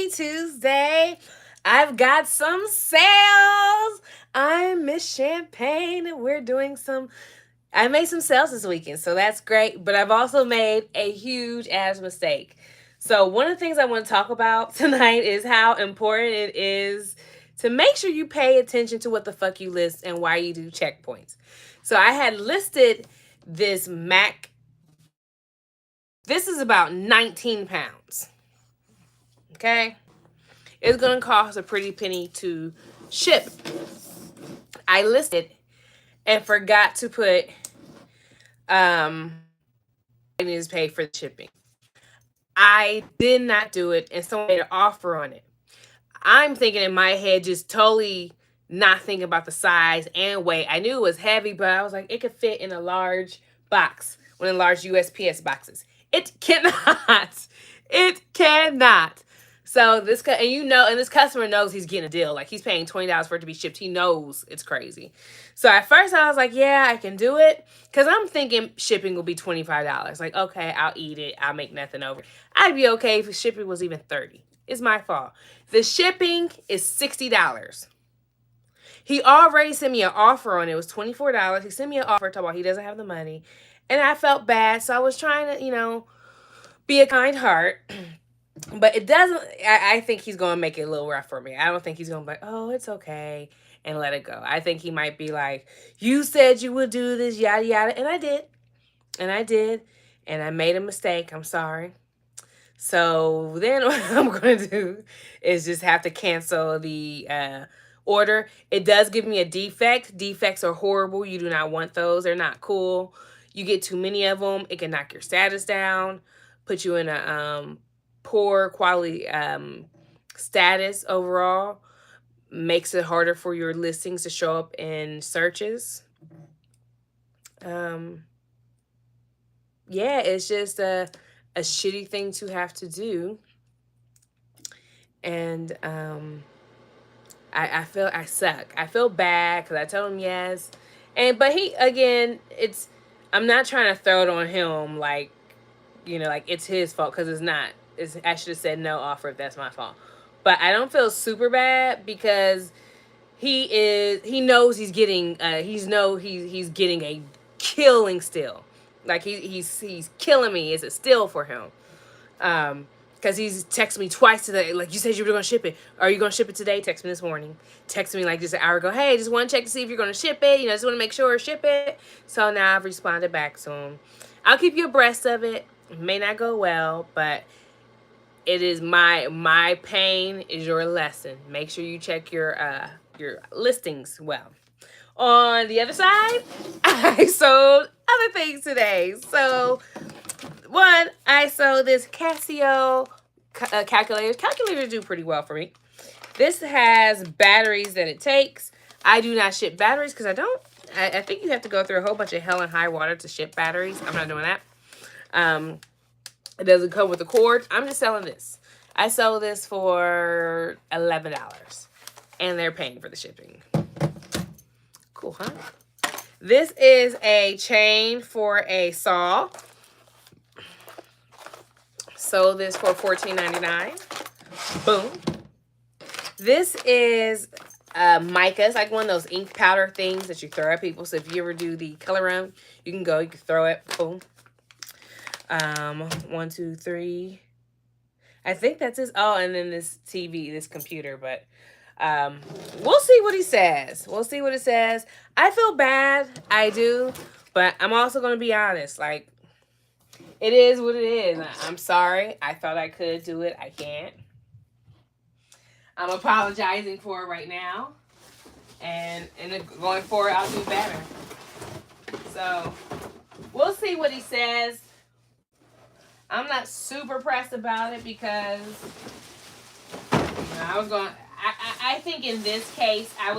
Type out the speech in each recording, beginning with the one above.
Happy Tuesday. I've got some sales. I'm Miss Champagne and we're doing I made some sales this weekend, so that's great. But I've also made a huge ass mistake. So, one of the things I want to talk about tonight is how important it is to make sure you pay attention to what the fuck you list and why you do checkpoints. So, I had listed this Mac. This is about 19 pounds. Okay? It's going to cost a pretty penny to ship. I listed and forgot to put I need to pay for the shipping. I did not do it, and someone made an offer on it. I'm thinking in my head, just totally not thinking about the size and weight. I knew it was heavy, but I was like, it could fit in a large box, one of the large USPS boxes. It cannot. It cannot. So this and this customer knows he's getting a deal. Like, he's paying $20 for it to be shipped. He knows it's crazy. So at first I was like, yeah, I can do it, because I'm thinking shipping will be $25. Like, okay, I'll eat it. I'll make nothing over. I'd be okay if shipping was even $30. It's my fault. The shipping is $60. He already sent me an offer on it. It was $24. He sent me an offer talking about he doesn't have the money. And I felt bad. So I was trying to, be a kind heart. But it doesn't, I think he's going to make it a little rough for me. I don't think he's going to be like, oh, it's okay, and let it go. I think he might be like, you said you would do this, yada, yada. And I did. And I did. And I made a mistake. I'm sorry. So then what I'm going to do is just have to cancel the order. It does give me a defect. Defects are horrible. You do not want those. They're not cool. You get too many of them, it can knock your status down, put you in a poor quality status overall, makes it harder for your listings to show up in searches. Yeah, it's just a shitty thing to have to do. And I feel I suck. I feel bad because I told him yes. But he, again, I'm not trying to throw it on him like, like it's his fault, because it's not. I should have said no offer if that's my fault. But I don't feel super bad, because he knows he's getting he's getting a killing still. Like, he's killing me. It's a steal for him. Because he's texted me twice today. Like, you said you were going to ship it. Are you going to ship it today? Text me this morning. Text me like just an hour ago. Hey, just want to check to see if you're going to ship it. Just want to make sure ship it. So now I've responded back to him. I'll keep you abreast of it. It may not go well, but it is my pain is your lesson. Make sure you check your listings well. On the other side, I sold other things today. So, one, I sold this Casio calculators. Calculators do pretty well for me. This has batteries that it takes. I do not ship batteries because I think you have to go through a whole bunch of hell and high water to ship batteries. I'm not doing that. It doesn't come with a cord. I'm just selling this. I sold this for $11, and they're paying for the shipping. Cool, huh? This is a chain for a saw. Sold this for $14.99. Boom. This is mica. It's like one of those ink powder things that you throw at people. So if you ever do the color run, you can throw it. Boom. 1, 2, 3. I think that's his. Oh, and then this TV, this computer. But we'll see what he says. We'll see what it says. I feel bad. I do. But I'm also going to be honest. Like, it is what it is. I'm sorry. I thought I could do it. I can't. I'm apologizing for it right now. And going forward, I'll do better. So, we'll see what he says. I'm not super pressed about it because I think in this case, I'd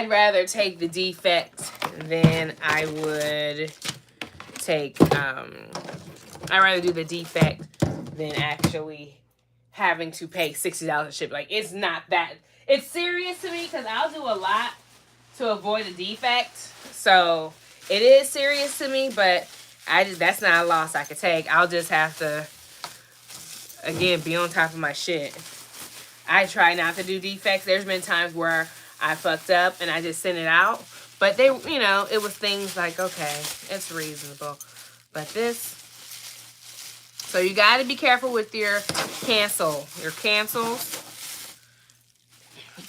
rather take the defect than I would take, I'd rather do the defect than actually having to pay $60 to ship. Like, it's not that, it's serious to me because I'll do a lot to avoid a defect. So it is serious to me, but that's not a loss I could take. I'll just have to again, be on top of my shit. I try not to do defects. There's been times where I fucked up and I just sent it out. But they, you know, it was things like, okay, it's reasonable. But this, so you got to be careful with your cancels.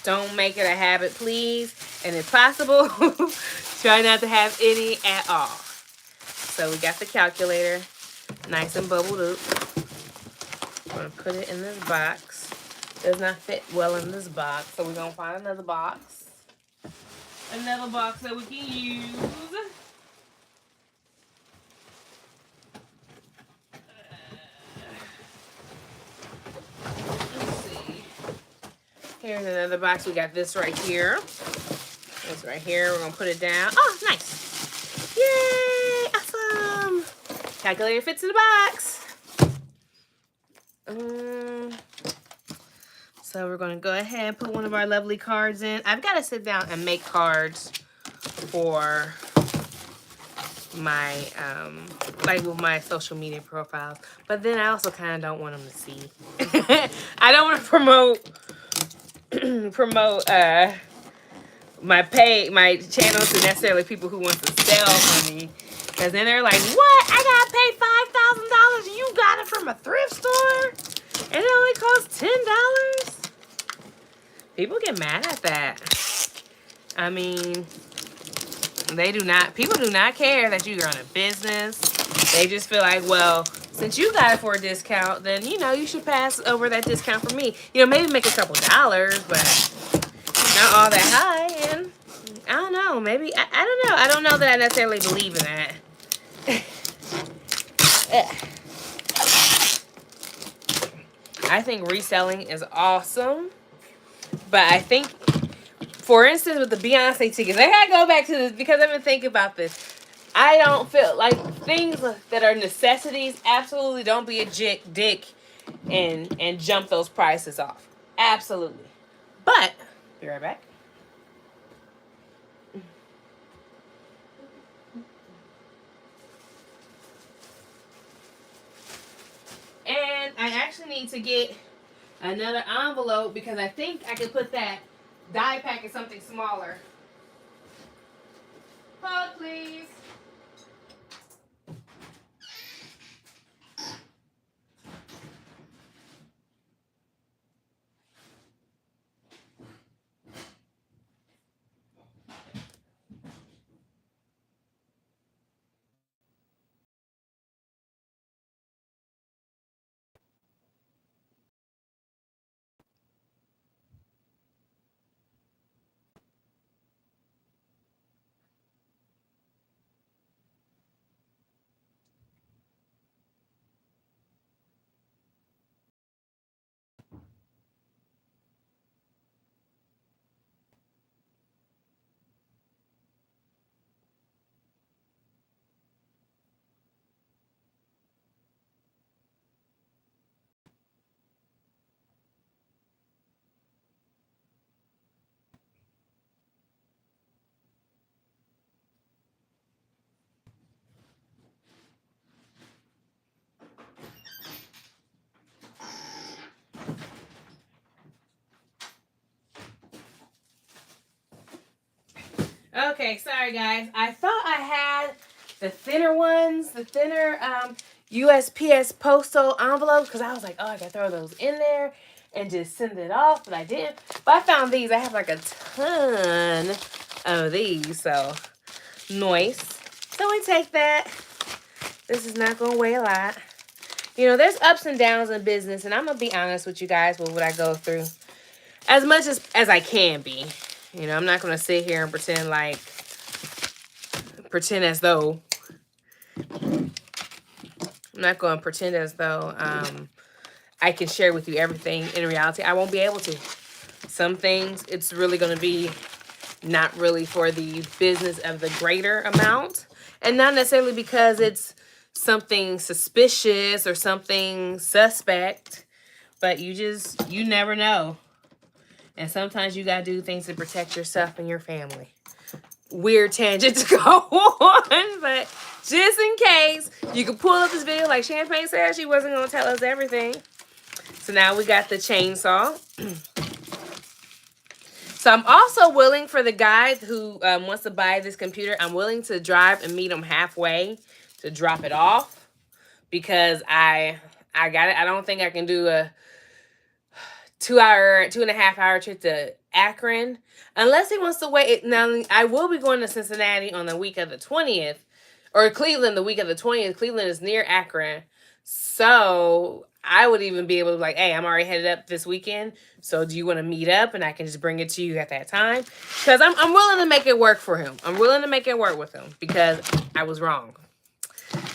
Don't make it a habit, please. And if possible, try not to have any at all. So we got the calculator, nice and bubbled up. I'm going to put it in this box. Does not fit well in this box, so we're going to find another box. Another box that we can use. Let's see. Here's another box. We got this right here. This right here. We're going to put it down. Oh, nice. Yay! Awesome. Calculator fits in the box. So we're going to go ahead and put one of our lovely cards in. I've got to sit down and make cards for my, like with my social media profiles. But then I also kind of don't want them to see. I don't want to promote my channel to necessarily people who want to sell from me. Because then they're like, what? I got to pay $5,000 and you got it from a thrift store? And it only costs $10? People get mad at that. I mean, people do not care that you run a business. They just feel like, well, since you got it for a discount, then, you know, you should pass over that discount for me. You know, maybe make a couple dollars, but not all that high. And I don't know, maybe, I don't know. I don't know that I necessarily believe in that. I think reselling is awesome. But I think, for instance, with the Beyonce tickets, I gotta go back to this because I've been thinking about this. I don't feel like things that are necessities, absolutely don't be a dick and jump those prices off. Absolutely. But, be right back. And I actually need to get another envelope because I think I can put that die pack in something smaller. Hold, please. Okay, sorry guys. I thought I had the thinner ones, the thinner USPS postal envelopes, because I was like, oh, I gotta throw those in there and just send it off, but I didn't. But I found these. I have like a ton of these, so nice. So we take that. This is not gonna weigh a lot. You know, there's ups and downs in business, and I'm gonna be honest with you guys with what I go through. As much as I can be. You know, I'm not going to sit here and pretend as though, I can share with you everything. In reality, I won't be able to. Some things, it's really going to be not really for the business of the greater amount. And not necessarily because it's something suspicious or something suspect. But you never know. And sometimes you got to do things to protect yourself and your family. Weird tangent to go on, but just in case, you can pull up this video like Champagne said she wasn't going to tell us everything. So now we got the chainsaw. So I'm also willing for the guy who wants to buy this computer, I'm willing to drive and meet him halfway to drop it off because I got it. I don't think I can do a 2.5 hour trip to Akron unless he wants to wait. Now I will be going to Cincinnati on the week of the 20th, or Cleveland the week of the 20th. Cleveland is near Akron, so I would even be able to be like, hey, I'm already headed up this weekend. So do you want to meet up and I can just bring it to you at that time? Because I'm willing to make it work for him. I'm willing to make it work with him because I was wrong.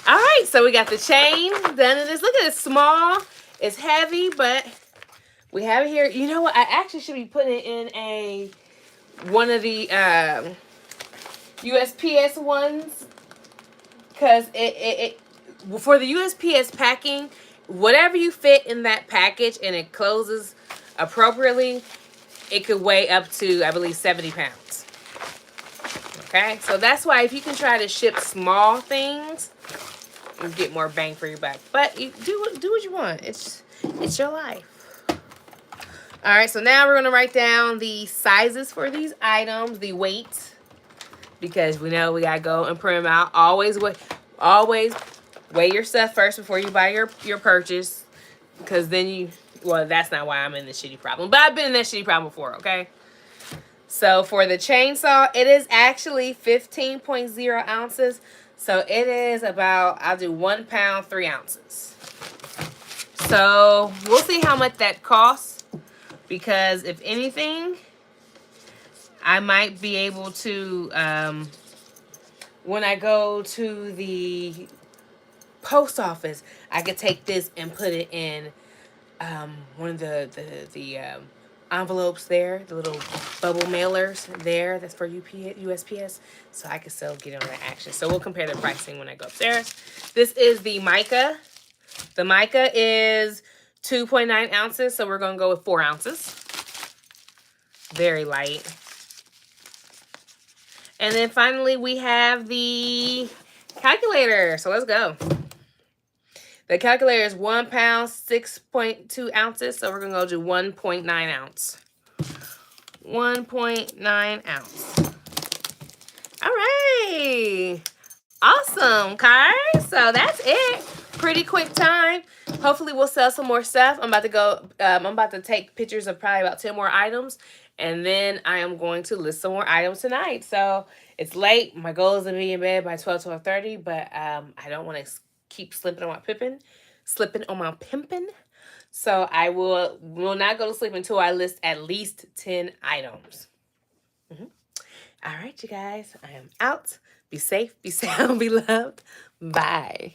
All right, so we got the chain done. And look at it, small. It's heavy, but we have it here. You know what? I actually should be putting it in one of the USPS ones because it for the USPS packing, whatever you fit in that package and it closes appropriately, it could weigh up to, I believe, 70 pounds. Okay, so that's why if you can try to ship small things, you get more bang for your buck. But you do what you want. It's your life. All right, so now we're going to write down the sizes for these items, the weight, because we know we got to go and print them out. Always weigh your stuff first before you buy your purchase, because then well, that's not why I'm in this shitty problem, but I've been in that shitty problem before, okay? So for the chainsaw, it is actually 15.0 ounces. So it is about, I'll do 1 pound, 3 ounces. So we'll see how much that costs, because if anything, I might be able to, when I go to the post office, I could take this and put it in one of the envelopes there, the little bubble mailers there. That's for USPS, so I can still get on that action. So we'll compare the pricing when I go upstairs. This is the mica. The mica is 2.9 ounces, so we're gonna go with 4 ounces. Very light. And then finally we have the calculator. So let's go. The calculator is 1 pound, 6.2 ounces. So we're going to go to 1.9 ounce. 1.9 ounce. All right. Awesome, guys. So that's it. Pretty quick time. Hopefully we'll sell some more stuff. I'm about to take pictures of probably about 10 more items. And then I am going to list some more items tonight. So it's late. My goal is to be in bed by 12:30, but I don't want to keep slipping on my pimping. So I will not go to sleep until I list at least 10 items. All right, you guys. I am out. Be safe, be sound, be loved. Bye.